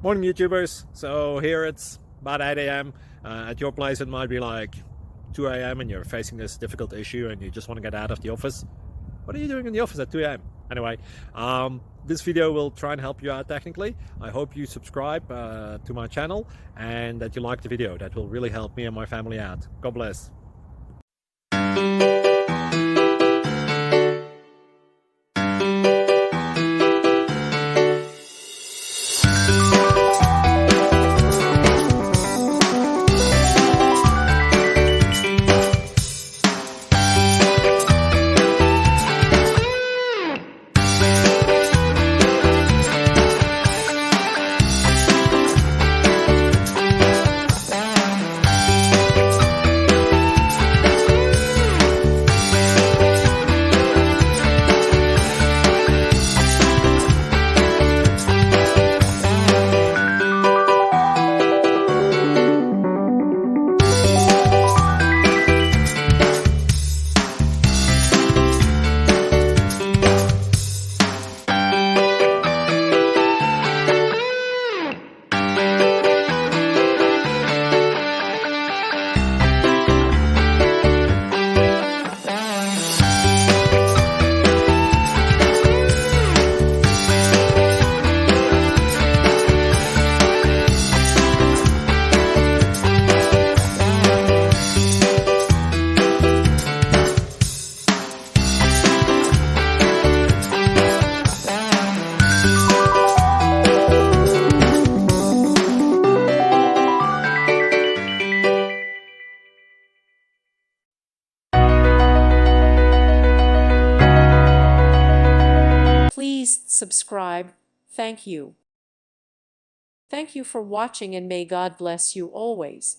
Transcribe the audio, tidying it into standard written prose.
Morning, YouTubers. So here it's about 8 a.m. At your place, it might be like 2 a.m. and you're facing this difficult issue and you just want to get out of the office. What are you doing in the office at 2 a.m.? Anyway, this video will try and help you out technically. I hope you subscribe to my channel and that you like the video. That will really help me and my family out. God bless. Please subscribe. Thank you. Thank you for watching and may God bless you always.